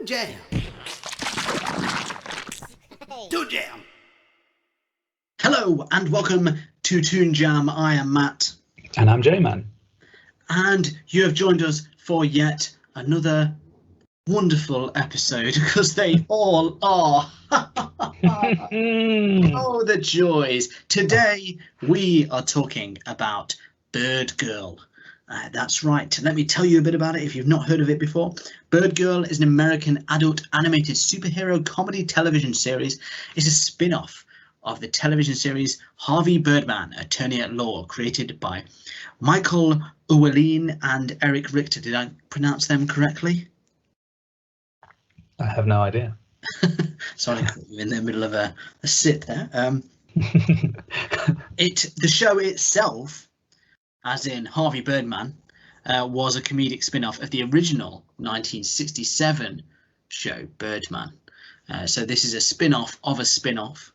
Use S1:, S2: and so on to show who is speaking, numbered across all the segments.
S1: Jam. Toon Jam. Hello and welcome to Toon Jam. I am Matt.
S2: And I'm J-Man.
S1: And you have joined us for yet another wonderful episode, because they all are. Oh, the joys. Today we are talking about Birdgirl. That's right. Let me tell you a bit about it if you've not heard of it before. Birdgirl is an American adult animated superhero comedy television series. It's a spin-off of the television series Harvey Birdman, Attorney at Law, created by Michael Uwelin and Eric Richter. Did I pronounce them correctly?
S2: I have no idea.
S1: Sorry, you're in the middle of a sip there. The show itself, as in Harvey Birdman, was a comedic spin-off of the original 1967 show Birdman. So this is a spin-off of a spin-off.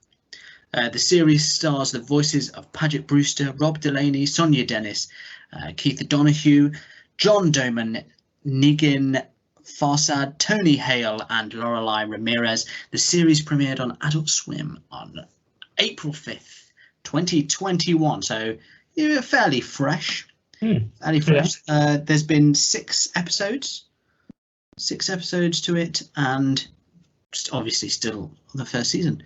S1: The series stars the voices of Paget Brewster, Rob Delaney, Sonia Dennis, Keith Donoghue, John Doman, Niggin Farsad, Tony Hale and Lorelei Ramirez. The series premiered on Adult Swim on April 5th, 2021. So you're fairly fresh. Fairly fresh. Yeah. There's been 6 episodes to it, and obviously still the first season.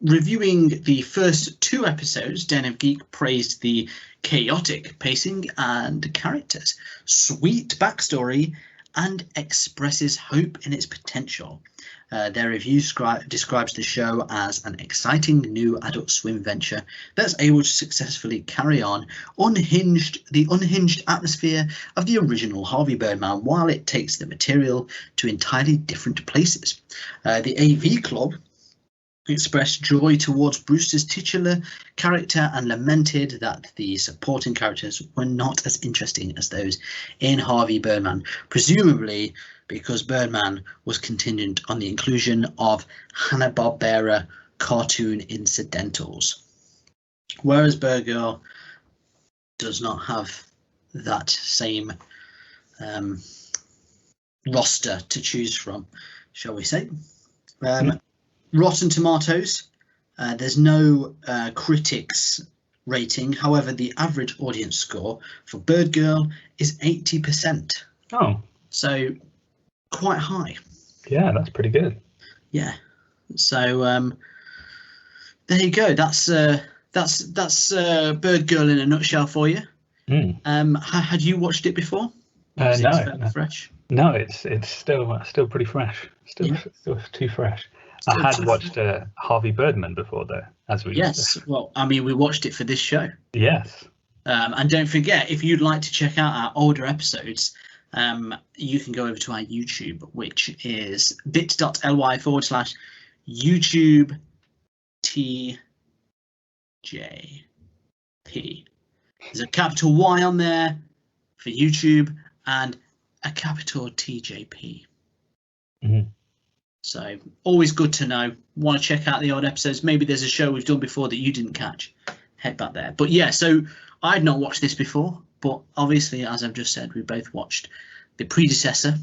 S1: Reviewing the first 2 episodes, Den of Geek praised the chaotic pacing and characters, sweet backstory, and expresses hope in its potential. Their review describes the show as an exciting new Adult Swim venture that's able to successfully carry on the unhinged atmosphere of the original Harvey Birdman, while it takes the material to entirely different places. The AV Club expressed joy towards Brewster's titular character and lamented that the supporting characters were not as interesting as those in Harvey Birdman, presumably because Birdman was contingent on the inclusion of Hanna-Barbera cartoon incidentals, whereas Birdgirl does not have that same roster to choose from, shall we say. Rotten Tomatoes, there's no critics rating. However, the average audience score for Birdgirl is 80%.
S2: Oh,
S1: so quite high.
S2: Yeah, that's pretty good.
S1: Yeah. So there you go. That's Birdgirl in a nutshell for you. Had you watched it before?
S2: No.
S1: Fresh.
S2: No, it's still pretty fresh. Still too fresh. I had watched Harvey Birdman before, though, as we.
S1: Yes, well, I mean, we watched it for this show.
S2: Yes.
S1: And don't forget, if you'd like to check out our older episodes, you can go over to our YouTube, which is bit.ly/YouTube TJP. There's a capital Y on there for YouTube and a capital TJP. So always good to know. Want to check out the old episodes? Maybe there's a show we've done before that you didn't catch. Head back there. But yeah, so I'd not watched this before, but obviously, as I've just said, we both watched the predecessor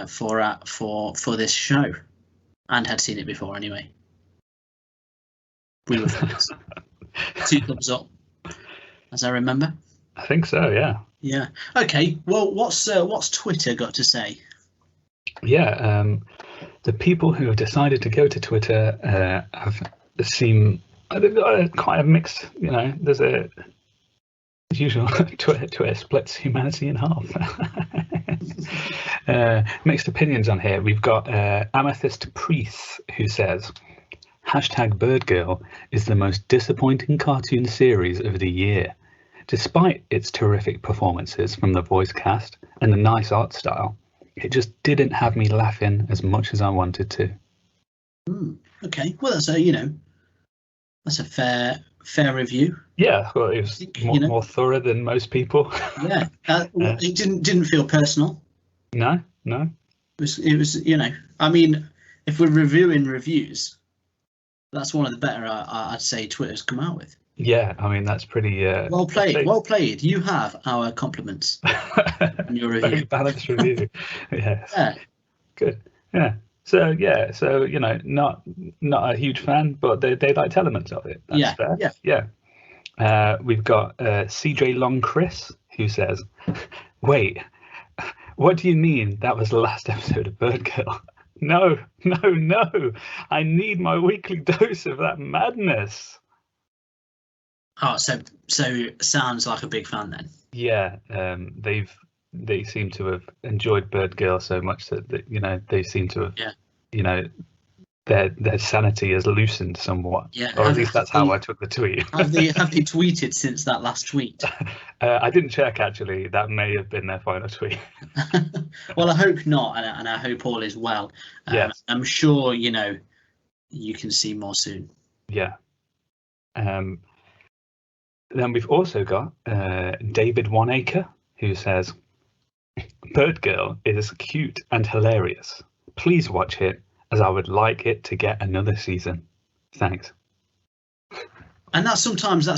S1: for this show, and had seen it before anyway. We were fans. 2 thumbs up, as I remember.
S2: I think so. Yeah.
S1: Yeah. Okay. Well, what's Twitter got to say?
S2: Yeah, the people who have decided to go to Twitter they've got quite a mixed, there's as usual, Twitter splits humanity in half. Mixed opinions on here. We've got Amethyst Priest, who says, #Birdgirl is the most disappointing cartoon series of the year. Despite its terrific performances from the voice cast and the nice art style, it just didn't have me laughing as much as I wanted to.
S1: Okay, well, that's a fair review.
S2: Yeah, well, it was more thorough than most people.
S1: Yeah, it didn't feel personal.
S2: No.
S1: It was I mean, if we're reviewing reviews, that's one of the better I'd say Twitter's come out with.
S2: Yeah, I mean that's pretty.
S1: Well played. Well played. You have our compliments in your review.
S2: Very balanced review. Yes.
S1: Yeah.
S2: Good. Yeah. So not a huge fan, but they liked elements of it. That's fair. Yeah. We've got CJ Long Chris, who says, "Wait, what do you mean that was the last episode of Birdgirl? No. I need my weekly dose of that madness."
S1: Oh, so sounds like a big fan then.
S2: Yeah. They seem to have enjoyed Birdgirl so much that they seem to have their sanity has loosened somewhat.
S1: Yeah.
S2: Or at least that's how I took the tweet.
S1: have they tweeted since that last tweet?
S2: I didn't check actually. That may have been their final tweet.
S1: Well, I hope not, and I hope all is well.
S2: Yes.
S1: I'm sure you can see more soon.
S2: Yeah. Then we've also got David Oneacre, who says, "Birdgirl is cute and hilarious. Please watch it, as I would like it to get another season. Thanks."
S1: And that's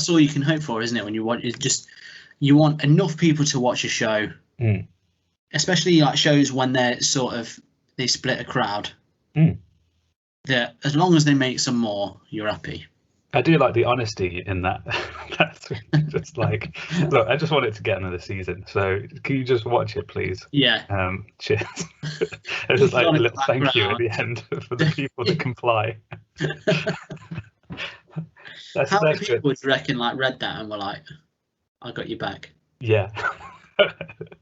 S1: all you can hope for, isn't it? When you want enough people to watch a show, especially like shows when they split a crowd. That as long as they make some more, you're happy.
S2: I do like the honesty in that. That's just like, look, I just want it to get another season. So can you just watch it, please?
S1: Yeah.
S2: Cheers. It's just like a little thank you at the end for the people that comply.
S1: How many people would you reckon read that and were like, "I got you back"?
S2: Yeah.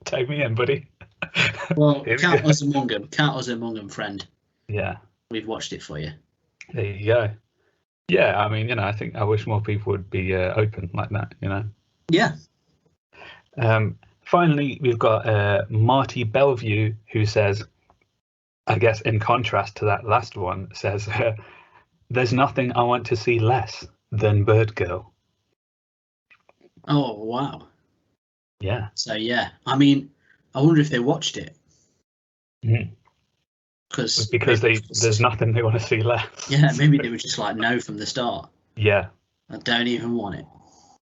S2: Tag me in, buddy.
S1: Well, count us among them. Count us among them, friend.
S2: Yeah.
S1: We've watched it for you.
S2: There you go. Yeah, I mean, I think I wish more people would be open like that,
S1: Yeah.
S2: Finally, we've got Marty Bellevue, who says, I guess in contrast to that last one, says, "There's nothing I want to see less than Birdgirl."
S1: Oh, wow.
S2: Yeah.
S1: So, yeah. I mean, I wonder if they watched it.
S2: Because there's nothing they want to see left.
S1: Yeah, maybe they were just like, no from the start.
S2: Yeah.
S1: I don't even want it.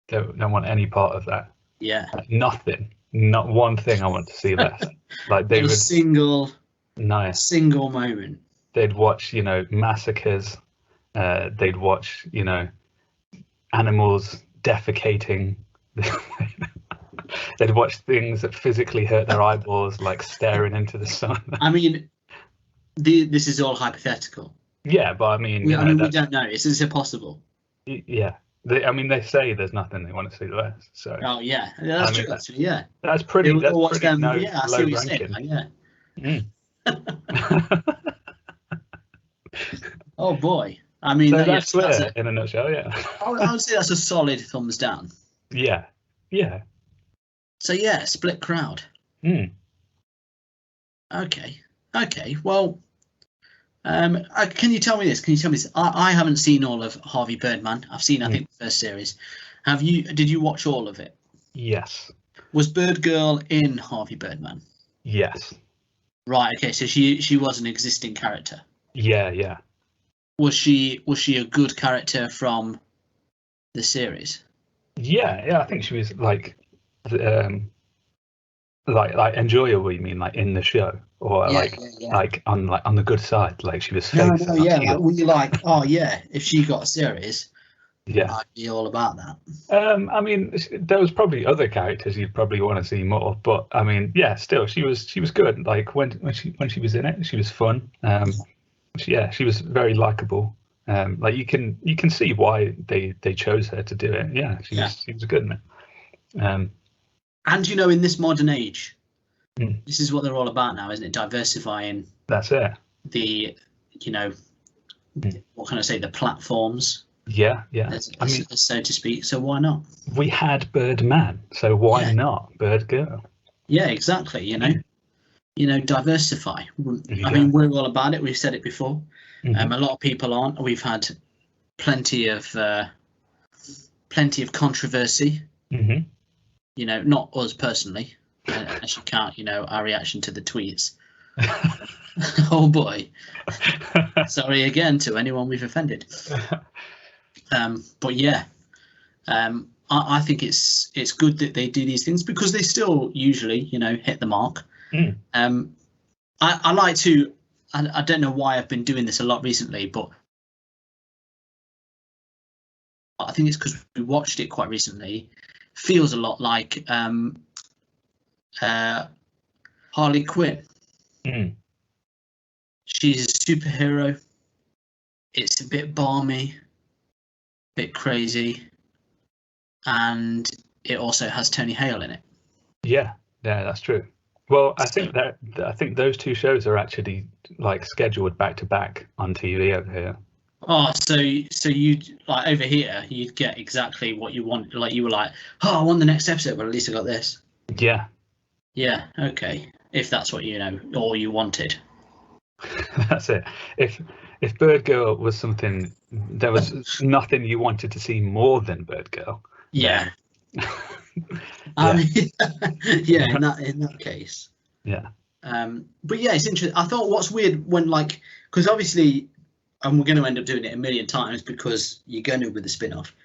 S2: Don't want any part of that.
S1: Yeah.
S2: Nothing. Not one thing I want to see left. Like they would
S1: single moment.
S2: They'd watch, massacres. They'd watch, animals defecating. They'd watch things that physically hurt their eyeballs, like staring into the sun.
S1: I mean, this is all hypothetical.
S2: Yeah, but I mean,
S1: we don't know. It's impossible.
S2: Yeah, they say there's nothing they want to see less. So.
S1: Oh yeah, that's true. Actually, yeah.
S2: That's pretty. That's pretty
S1: low ranking. Yeah. Oh boy. I mean,
S2: so that's Twitter in a nutshell. Yeah.
S1: I would say that's a solid thumbs down.
S2: Yeah. Yeah.
S1: So yeah, split crowd. Okay. Well, can you tell me this? I haven't seen all of Harvey Birdman. I've seen, I think, the first series. Have you? Did you watch all of it?
S2: Yes.
S1: Was Birdgirl in Harvey Birdman?
S2: Yes.
S1: Right. Okay. So she was an existing character.
S2: Yeah.
S1: Was she a good character from the series?
S2: Yeah. I think she was like enjoyable. You mean like in the show, or like on the good side? Like she was.
S1: No, yeah. Were you like, oh yeah, if she got a series,
S2: yeah,
S1: I'd be all about that.
S2: I mean, there was probably other characters you'd probably want to see more, but I mean, yeah, still, she was good. Like when she was in it, she was fun. She was very likable. Like you can see why they chose her to do it. Yeah, she was good in it.
S1: And in this modern age, this is what they're all about now, isn't it? Diversifying.
S2: That's it.
S1: The what can I say? The platforms.
S2: Yeah.
S1: So to speak. So why not?
S2: We had Birdman, so why not Birdgirl? Yeah,
S1: exactly. Diversify. I mean, we're all about it. We've said it before. A lot of people aren't. We've had plenty of controversy. Not us personally, as you can't, our reaction to the tweets. Oh boy. Sorry again to anyone we've offended. But yeah, I think it's good that they do these things because they still usually, hit the mark. I like to. I don't know why I've been doing this a lot recently, but I think it's because we watched it quite recently. Feels a lot like Harley Quinn. She's a superhero. It's a bit balmy, bit crazy, and it also has Tony Hale in it.
S2: Yeah, that's true. Well, I think those two shows are actually like scheduled back to back on TV over here.
S1: Oh, so you like over here, you'd get exactly what you want. Like you were like, oh, I want the next episode, but at least I got this.
S2: Yeah.
S1: Yeah. Okay. If that's what all you wanted.
S2: That's it. If Birdgirl was something, there was nothing you wanted to see more than Birdgirl.
S1: Yeah.
S2: Yeah.
S1: Yeah. In that case.
S2: Yeah.
S1: But yeah, it's interesting. I thought what's weird when because obviously, and we're going to end up doing it a million times because you're going to with the spin-off.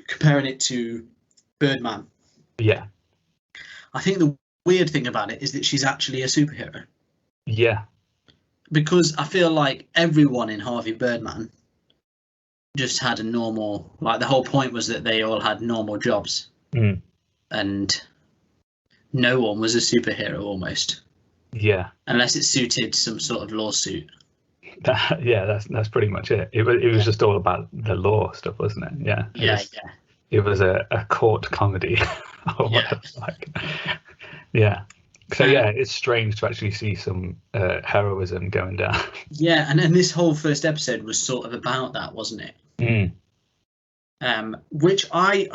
S1: Comparing it to Birdman.
S2: Yeah.
S1: I think the weird thing about it is that she's actually a superhero.
S2: Yeah.
S1: Because I feel like everyone in Harvey Birdman just had a normal, the whole point was that they all had normal jobs. And no one was a superhero almost. Yeah. Unless it suited some sort of lawsuit.
S2: That's pretty much it. It was just all about the law stuff, wasn't it? Yeah. It was a court comedy. Or whatever, yeah. So it's strange to actually see some heroism going down. Yeah,
S1: and this whole first episode was sort of about that, wasn't it? Which I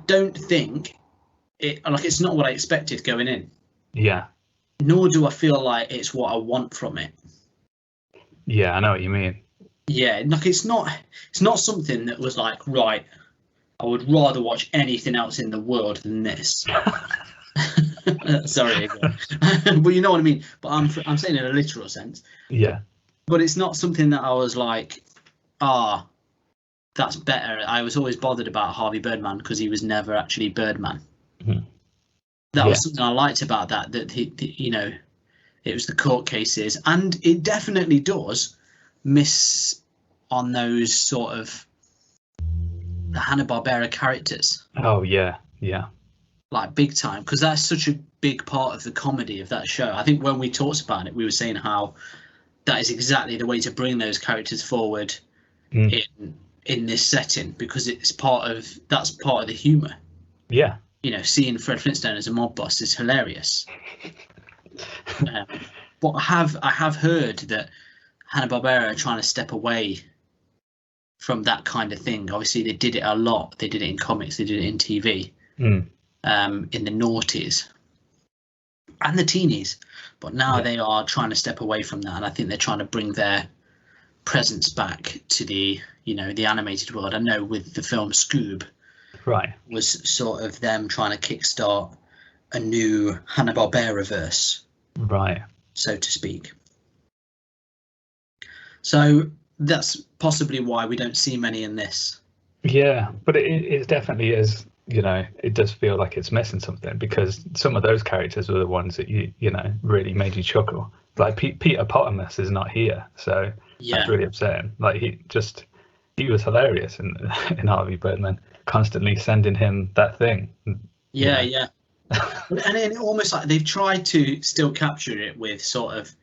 S1: don't think it's not what I expected going in.
S2: Yeah.
S1: Nor do I feel like it's what I want from it.
S2: Yeah, I know what you mean.
S1: Yeah, it's not something that was like, right, I would rather watch anything else in the world than this. Sorry again. But you know what I mean. But I'm saying in a literal sense.
S2: Yeah.
S1: But it's not something that I was like, that's better. I was always bothered about Harvey Birdman because he was never actually Birdman. That was something I liked about that he it was the court cases, and it definitely does miss on those sort of the Hanna-Barbera characters.
S2: Oh yeah.
S1: Like big time, because that's such a big part of the comedy of that show. I think when we talked about it, we were saying how that is exactly the way to bring those characters forward in this setting, because that's part of the humour.
S2: Yeah.
S1: Seeing Fred Flintstone as a mob boss is hilarious. But I have heard that Hanna-Barbera are trying to step away from that kind of thing. Obviously, they did it a lot. They did it in comics. They did it in TV. In the noughties and the teenies, but now they are trying to step away from that, and I think they're trying to bring their presence back to the the animated world. I know with the film Scoob, was sort of them trying to kickstart a new Hanna-Barbera verse, so to speak. So that's possibly why we don't see many in this. Yeah, but it definitely is. It does feel like it's missing something, because some of those characters were the ones that you really made you chuckle. Like Peter Potamus is not here, so that's really upsetting. Like he was hilarious in Harvey Birdman, constantly sending him that thing. Yeah. And it almost like they've tried to still capture it with sort of,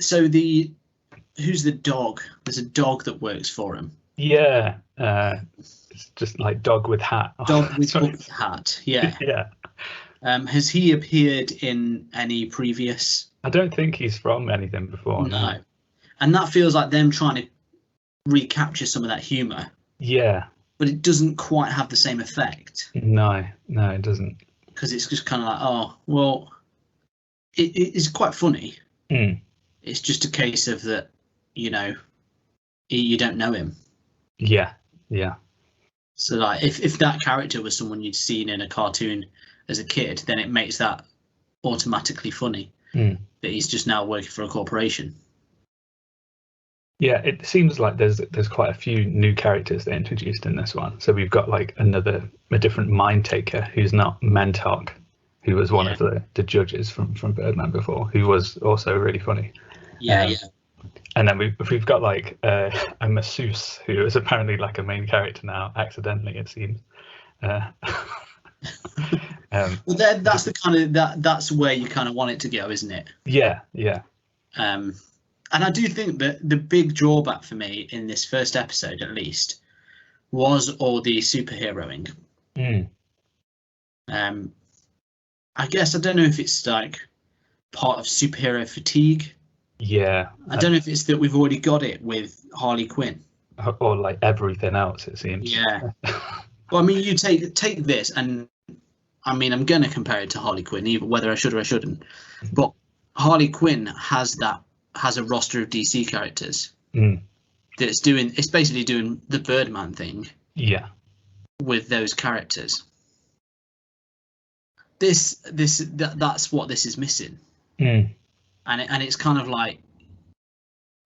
S1: so who's the dog? There's a dog that works for him. Yeah. It's just like dog with hat. Dog with hat. Yeah. Yeah. Has he appeared in any previous? I don't think he's from anything before. No. And that feels like them trying to recapture some of that humour. Yeah. But it doesn't quite have the same effect. No, it doesn't. Because it's just kind of like, it is quite funny. It's just a case of that, you don't know him. Yeah. So like if that character was someone you'd seen in a cartoon as a kid, then it makes that automatically funny that he's just now working for a corporation.
S2: Yeah, it seems like there's quite a few new characters they introduced in this one. So we've got like a different mind taker who's not Mentok, who was one of the judges from Birdman before, who was also really funny.
S1: Yeah,
S2: And then we've got like a masseuse who is apparently like a main character now, accidentally it seems.
S1: Well, that's the kind of that's where you kind of want it to go, isn't it?
S2: Yeah.
S1: And I do think that the big drawback for me in this first episode, at least, was all the superheroing. I guess I don't know if it's like part of superhero fatigue.
S2: Yeah.
S1: I don't know if it's that we've already got it with Harley Quinn.
S2: Or like everything else, it seems.
S1: Yeah. Well, I mean, you take this, and I mean, I'm going to compare it to Harley Quinn, either whether I should or I shouldn't. But Harley Quinn has a roster of DC characters it's basically doing the Birdman thing.
S2: Yeah.
S1: With those characters. That's what this is missing. And it's kind of like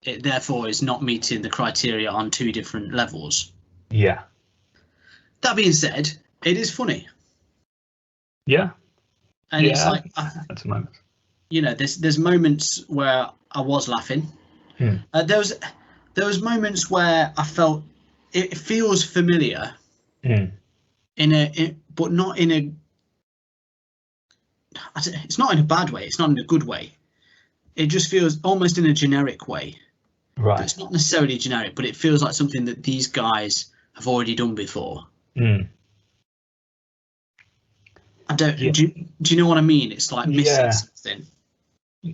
S1: it therefore is not meeting the criteria on two different levels.
S2: Yeah.
S1: That being said, it is funny.
S2: Yeah.
S1: And it's like
S2: that's a moment.
S1: You know, there's moments where I was laughing. There was moments where I felt it feels familiar. But not in a. It's not in a bad way. It's not in a good way. It just feels almost in a generic way.
S2: Right.
S1: It's not necessarily generic, but it feels like something that these guys have already done before. I don't. Yeah. Do you know what I mean? It's like missing something.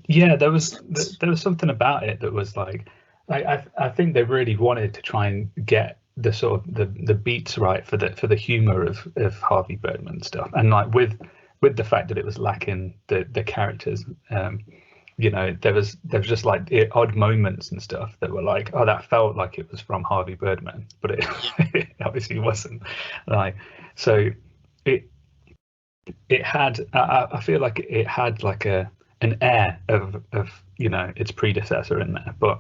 S2: Yeah, there was something about it that was like, I think they really wanted to try and get the sort of the beats right for the humor of Harvey Birdman stuff, and like with the fact that it was lacking the characters. You know, there was just like odd moments and stuff that were like, oh, that felt like it was from Harvey Birdman, but it obviously wasn't. Like, so it had, I feel like it had like an air of you know, its predecessor in there, but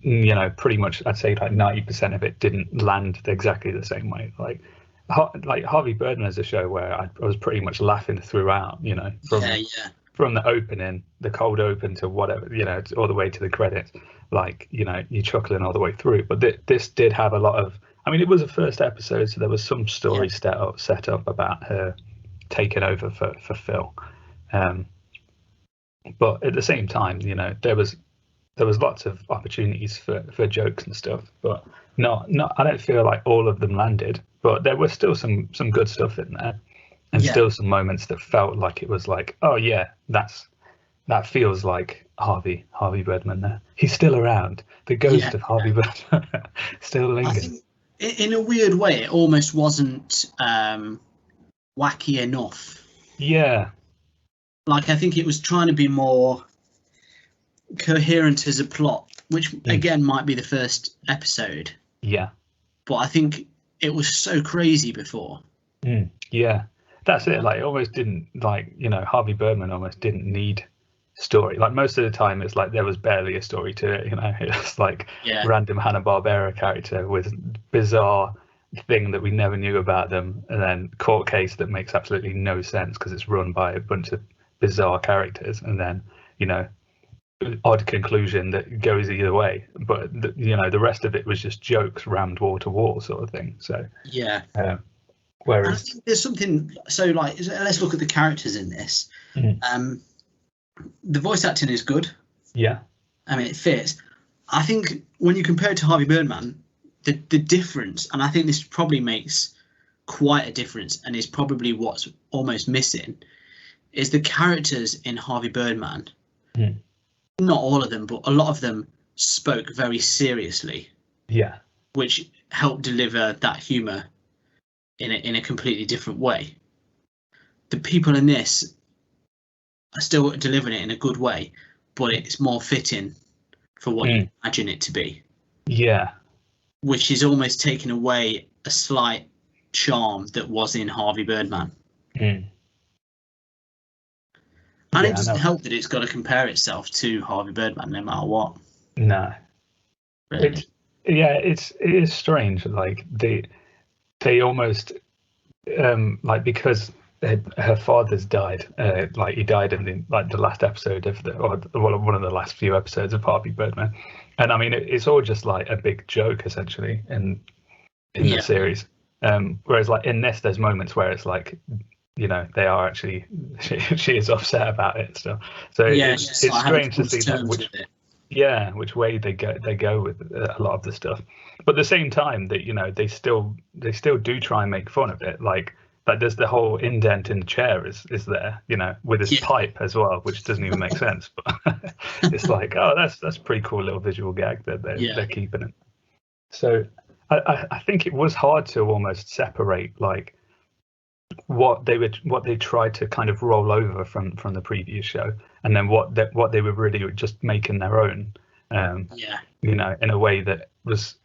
S2: you know, pretty much I'd say like 90% of it didn't land exactly the same way. Like Harvey Birdman is a show where I was pretty much laughing throughout, you know, from the opening, the cold open to whatever, you know, all the way to the credits. Like, you know, you're chuckling all the way through. But this did have a lot of, I mean, it was a first episode, so there was some story set up about her taking over for Phil. But at the same time, you know, there was lots of opportunities for jokes and stuff, but not I don't feel like all of them landed, but there was still some good stuff in there, and still some moments that felt like it was like, oh yeah, that feels like Harvey Birdman there. He's still around. The ghost of Harvey Birdman still lingers.
S1: In a weird way, it almost wasn't wacky enough.
S2: Yeah.
S1: Like, I think it was trying to be more coherent as a plot, which again might be the first episode. Yeah. But I think it was so crazy before.
S2: Yeah. That's it. Like, it almost didn't, like, you know, Harvey Birdman almost didn't need story. Like, most of the time it's like there was barely a story to it, you know. It was like random Hanna-Barbera character with bizarre thing that we never knew about them, and then court case that makes absolutely no sense because it's run by a bunch of bizarre characters, and then, you know, odd conclusion that goes either way. But you know, the rest of it was just jokes rammed wall to wall sort of thing. So whereas
S1: I think there's something, so like, let's look at the characters in this. The voice acting is good. I mean, it fits. I think when you compare it to Harvey Birdman, the difference, and I think this probably makes quite a difference, and is probably what's almost missing, is the characters in Harvey Birdman. Not all of them, but a lot of them spoke very seriously. Which helped deliver that humour in a completely different way. The people in this are still delivering it in a good way, but it's more fitting for what you imagine it to be. Which is almost taking away a slight charm that was in Harvey Birdman. And it doesn't help that it's got to compare itself to Harvey Birdman no matter what.
S2: No.
S1: really.
S2: It is strange. Like they almost because her father's died. Like he died in the last episode of one of the last few episodes of Harvey Birdman, and I mean it's all just like a big joke essentially in the series. Whereas like in this, there's moments where it's like, they are actually she is upset about it still. So it's strange to see that which way they go with a lot of the stuff. But at the same time, that they still do try and make fun of it. Like there's the whole indent in the chair is there, with his pipe as well, which doesn't even make sense. But it's like, oh, that's a pretty cool little visual gag that they're keeping it. So I think it was hard to almost separate like what they tried to kind of roll over from the previous show, and then what they were really just making their own. In a way that was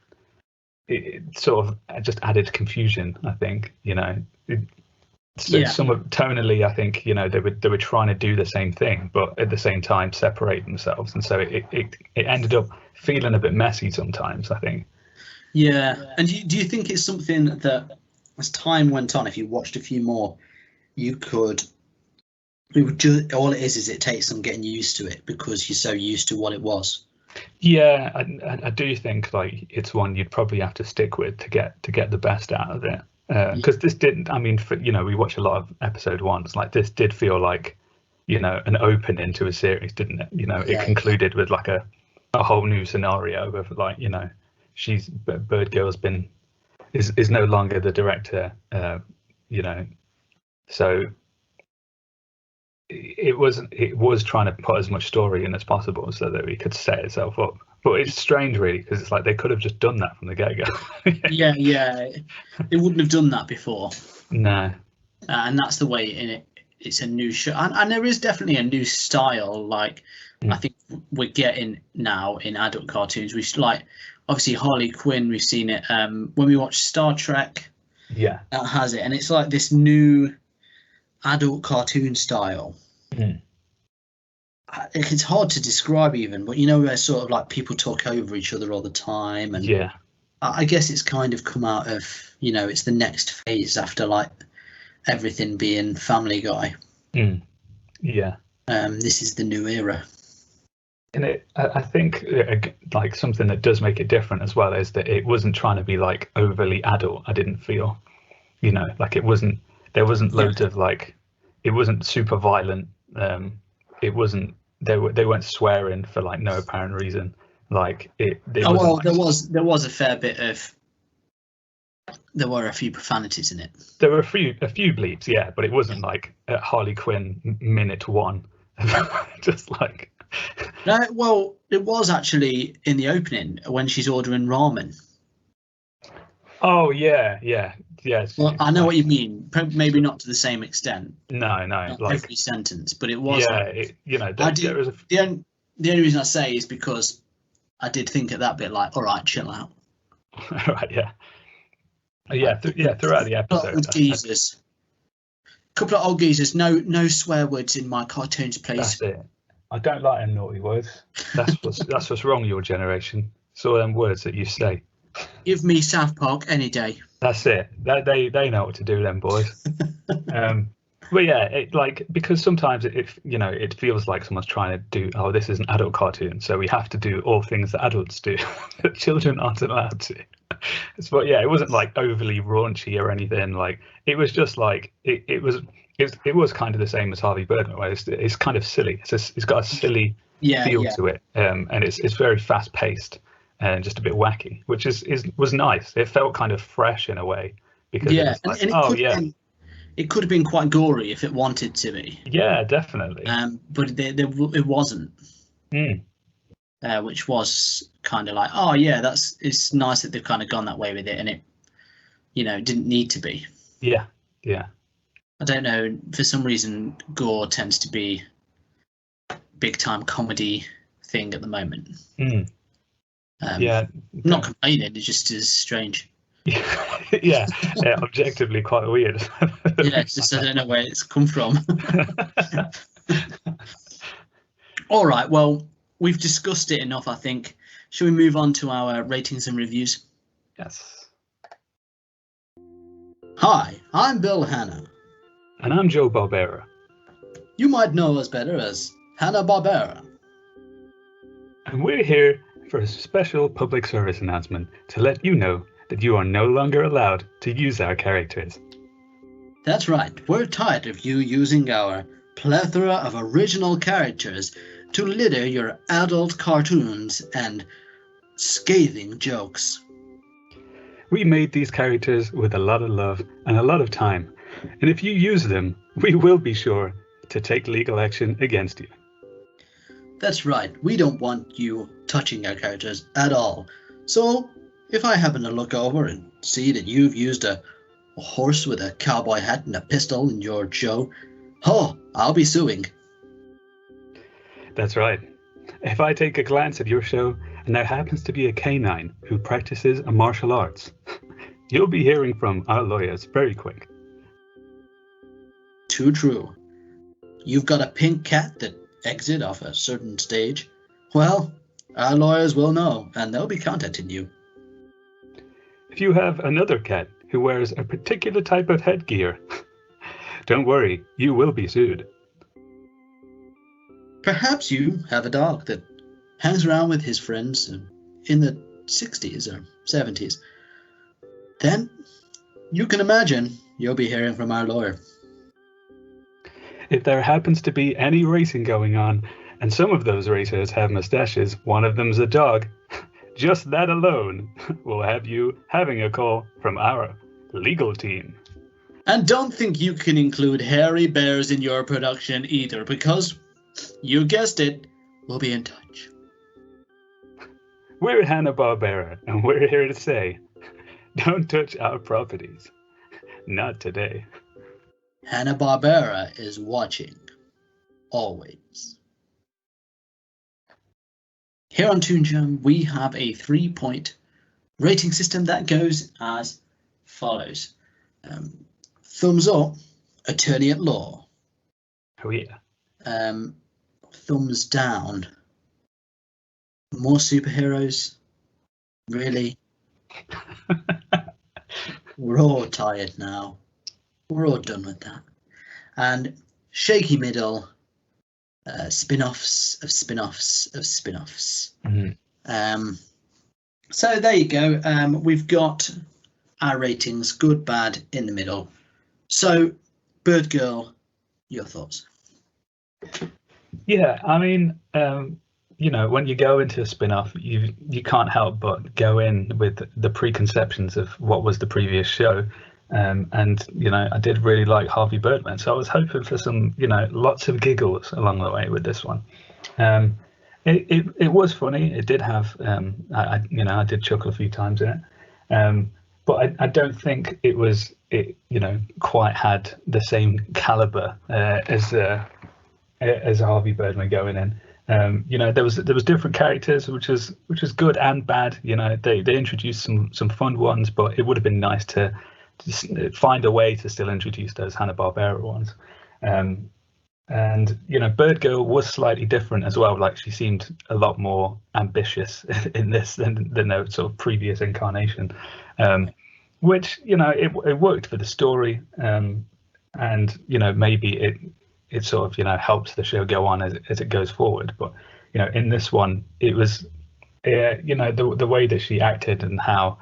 S2: it sort of just added confusion. I think some of tonally, I think they were trying to do the same thing, but at the same time separate themselves, and so it ended up feeling a bit messy sometimes, I think.
S1: Yeah, and do you think it's something that as time went on, if you watched a few more, all it is it takes some getting used to it because you're so used to what it was?
S2: Yeah, I do think like it's one you'd probably have to stick with to get the best out of it. Because this didn't. I mean, we watch a lot of episode ones. Like this did feel like, an opening to a series, didn't it? It concluded with like a whole new scenario of like, Birdgirl's is no longer the director. So it was trying to put as much story in as possible so that we could set itself up. But it's strange, really, because it's like they could have just done that from the get-go.
S1: yeah, they wouldn't have done that before.
S2: No.
S1: And that's the way in it. It's a new show, and there is definitely a new style. Like I think we're getting now in adult cartoons. We like obviously Harley Quinn. We've seen it when we watch Star Trek.
S2: Yeah,
S1: that has it, and it's like this new adult cartoon style. It's hard to describe even, but where sort of like people talk over each other all the time, and I guess it's kind of come out of it's the next phase after like everything being Family Guy. This is the new era,
S2: and I think like something that does make it different as well is that it wasn't trying to be like overly adult. I didn't feel like there wasn't loads of like, it wasn't super violent. It wasn't, they weren't swearing for like no apparent reason. Like there
S1: was a fair bit of, there were a few profanities in it.
S2: There were a few bleeps, yeah, but it wasn't like at Harley Quinn minute 1. Just like
S1: no, well, it was actually in the opening when she's ordering ramen.
S2: Oh yeah.
S1: Well, I know what you mean. Maybe not to the same extent.
S2: No,
S1: not
S2: like
S1: every sentence, but it was.
S2: Yeah,
S1: the only reason I say is because I did think at that bit like, all right, chill out.
S2: Right, yeah. Throughout the episode.
S1: Couple of old geezers. No swear words in my cartoons, please.
S2: That's it. I don't like them naughty words. That's what's wrong with your generation. It's all them words that you say.
S1: Give me South Park any day.
S2: That's it. They know what to do, them boys. But yeah, it like, because sometimes it feels like someone's trying to do, oh, this is an adult cartoon, so we have to do all things that adults do that children aren't allowed to. But yeah, it wasn't like overly raunchy or anything. Like it was just like it was kind of the same as Harvey Birdman, where it's kind of silly. It's got a silly feel to it, and it's very fast paced and just a bit wacky, which was nice. It felt kind of fresh in a way, because
S1: it could have been quite gory if it wanted to be.
S2: Yeah, definitely.
S1: But it wasn't. Which was kind of like, oh yeah, it's nice that they've kind of gone that way with it, and it didn't need to be.
S2: Yeah.
S1: I don't know, for some reason gore tends to be big time comedy thing at the moment. Not complaining, it just is strange.
S2: yeah, objectively quite weird.
S1: It's just I don't know where it's come from. All right, well, we've discussed it enough, I think. Shall we move on to our ratings and reviews?
S2: Yes.
S1: Hi, I'm Bill Hanna.
S2: And I'm Joe Barbera.
S1: You might know us better as Hanna-Barbera.
S2: And we're here for a special public service announcement to let you know that you are no longer allowed to use our characters.
S1: That's right, we're tired of you using our plethora of original characters to litter your adult cartoons and scathing jokes.
S2: We made these characters with a lot of love and a lot of time, and if you use them, we will be sure to take legal action against you.
S1: That's right, we don't want you touching our characters at all. So, if I happen to look over and see that you've used a horse with a cowboy hat and a pistol in your show, I'll be suing.
S2: That's right. If I take a glance at your show and there happens to be a canine who practices a martial arts, you'll be hearing from our lawyers very quick.
S1: Too true. You've got a pink cat that exit off a certain stage. Well, our lawyers will know and they'll be contacting you.
S2: If you have another cat who wears a particular type of headgear, don't worry, you will be sued.
S1: Perhaps you have a dog that hangs around with his friends in the 60s or 70s. Then you can imagine you'll be hearing from our lawyer.
S2: If there happens to be any racing going on, and some of those racers have mustaches, one of them's a dog, just that alone will have you having a call from our legal team.
S1: And don't think you can include hairy bears in your production either, because, you guessed it, we'll be in touch.
S2: We're Hanna-Barbera, and we're here to say, don't touch our properties. Not today.
S1: Hanna-Barbera is watching. Always. Here on Toon Jam, we have a 3-point rating system that goes as follows. Thumbs up, attorney at law.
S2: Oh yeah.
S1: Thumbs down, more superheroes. Really? We're all tired now. We're all done with that. And shaky middle, spin-offs of spin-offs of spin-offs.
S2: Mm-hmm.
S1: So there you go. We've got our ratings, good, bad, in the middle. So, Birdgirl, your thoughts?
S2: Yeah, I mean, when you go into a spin-off, you can't help but go in with the preconceptions of what was the previous show. And I did really like Harvey Birdman, so I was hoping for some, lots of giggles along the way with this one. It was funny. It did have, I did chuckle a few times in it. But I don't think it quite had the same caliber as Harvey Birdman going in. There was different characters, which is good and bad. They introduced some fun ones, but it would have been nice to find a way to still introduce those Hanna-Barbera ones. And Birdgirl was slightly different as well. Like, she seemed a lot more ambitious in this than the sort of previous incarnation, which it worked for the story, and maybe it sort of helps the show go on as it goes forward. But in this one, it was the way that she acted and how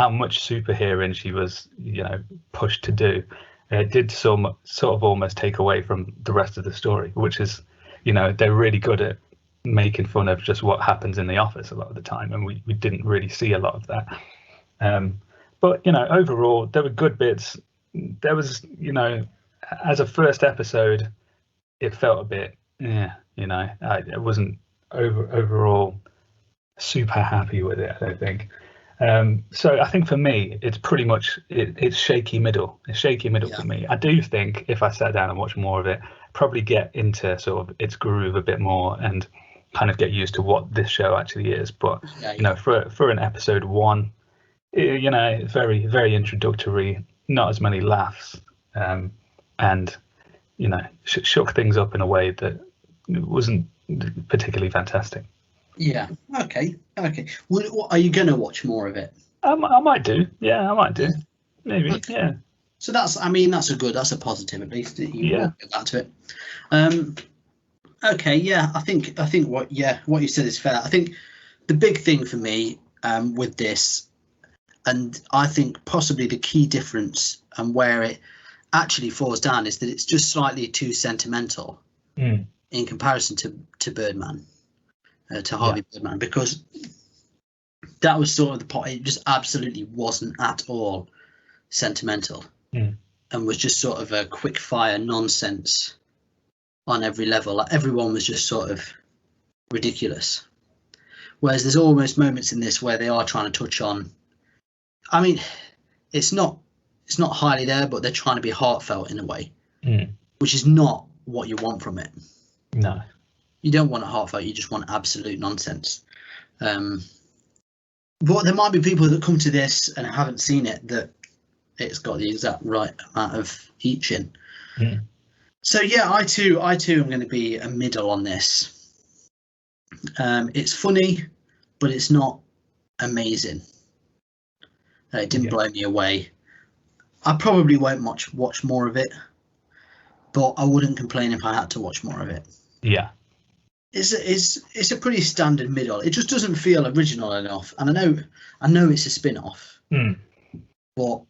S2: much superheroing she was pushed to do, it did sort of almost take away from the rest of the story, which is they're really good at making fun of just what happens in the office a lot of the time, and we didn't really see a lot of that. But overall, there were good bits. There was as a first episode, it felt a bit I wasn't overall super happy with it, I don't think. So I think for me, it's pretty much it's shaky middle. It's shaky middle for me. I do think if I sat down and watched more of it, probably get into sort of its groove a bit more and kind of get used to what this show actually is. But for an episode one, very very introductory, not as many laughs, and shook things up in a way that wasn't particularly fantastic.
S1: Yeah. Okay. Are you going to watch more of it?
S2: I might do. Yeah, I might do.
S1: Yeah.
S2: Maybe.
S1: Okay.
S2: Yeah.
S1: So that's a positive at least that you will get back to it. Okay. Yeah. I think what you said is fair. I think the big thing for me with this, and I think possibly the key difference and where it actually falls down, is that it's just slightly too sentimental in comparison to Birdman, to Harvey Birdman, because that was sort of the pot. It just absolutely wasn't at all sentimental, and was just sort of a quick fire nonsense on every level. Like, everyone was just sort of ridiculous. Whereas there's almost moments in this where they are trying to touch on, I mean, it's not highly there, but they're trying to be heartfelt in a way, which is not what you want from it.
S2: No.
S1: You don't want a heartfelt, you just want absolute nonsense. But there might be people that come to this and haven't seen it that it's got the exact right amount of each in. So yeah, I too am going to be a middle on this. It's funny, but it's not amazing. It didn't blow me away. I probably won't watch more of it, but I wouldn't complain if I had to watch more of it.
S2: Yeah.
S1: It's a pretty standard middle. It just doesn't feel original enough. And I know it's a spin-off, but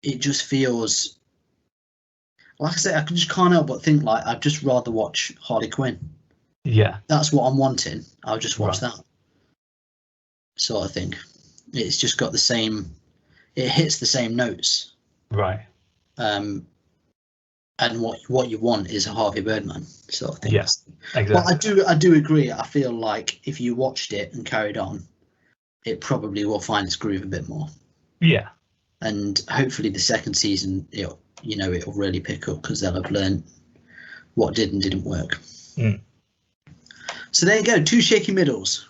S1: it just feels, like I say, I just can't help but think like I'd just rather watch Harley Quinn.
S2: Yeah.
S1: That's what I'm wanting. I'll just watch that sort of thing. It's just got the same, it hits the same notes.
S2: Right.
S1: And what you want is a Harvey Birdman sort of thing.
S2: Yes, exactly.
S1: But I do agree. I feel like if you watched it and carried on, it probably will find its groove a bit more.
S2: Yeah.
S1: And hopefully the second season, it'll really pick up because they'll have learned what did and didn't work. So there you go. Two shaky middles.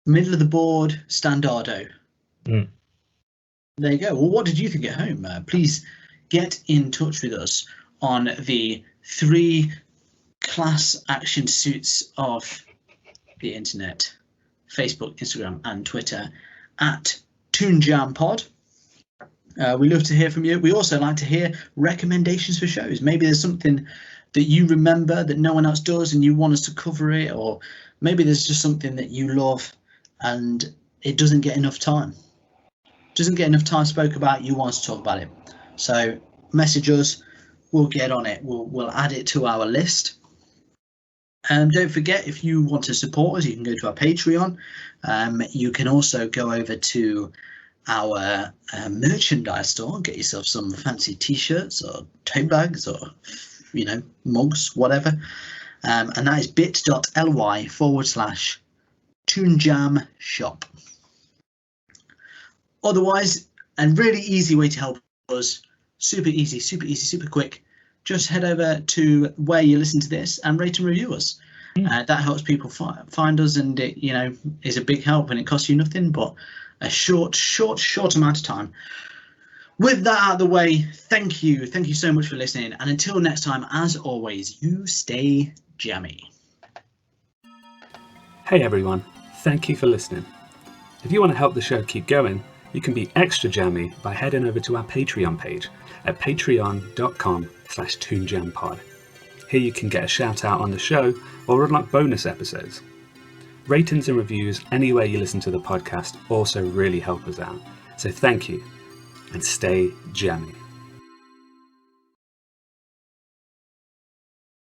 S1: Middle of the board, standardo. There you go. Well, what did you think at home? Please get in touch with us on the 3 class action suits of the internet: Facebook, Instagram, and Twitter at Toon Jam Pod. We love to hear from you. We also like to hear recommendations for shows. Maybe there's something that you remember that no one else does and you want us to cover it, or maybe there's just something that you love and it doesn't get enough time. Spoke about, you want us to talk about it. So message us, we'll get on it. We'll add it to our list. And don't forget, if you want to support us, you can go to our Patreon. You can also go over to our merchandise store and get yourself some fancy t-shirts or tote bags or mugs, whatever. And that is bit.ly/Toonjam shop. Otherwise, a really easy way to help us, super easy, super quick, just head over to where you listen to this and rate and review us. That helps people find us, and it is a big help, and it costs you nothing but a short amount of time. With that out of the way, thank you so much for listening, and until next time, as always, you stay jammy.
S2: Hey everyone, thank you for listening. If you want to help the show keep going, you can be extra jammy by heading over to our Patreon page at patreon.com/toonjampod. Here you can get a shout out on the show or unlock bonus episodes. Ratings and reviews anywhere you listen to the podcast also really help us out. So thank you, and stay jammy.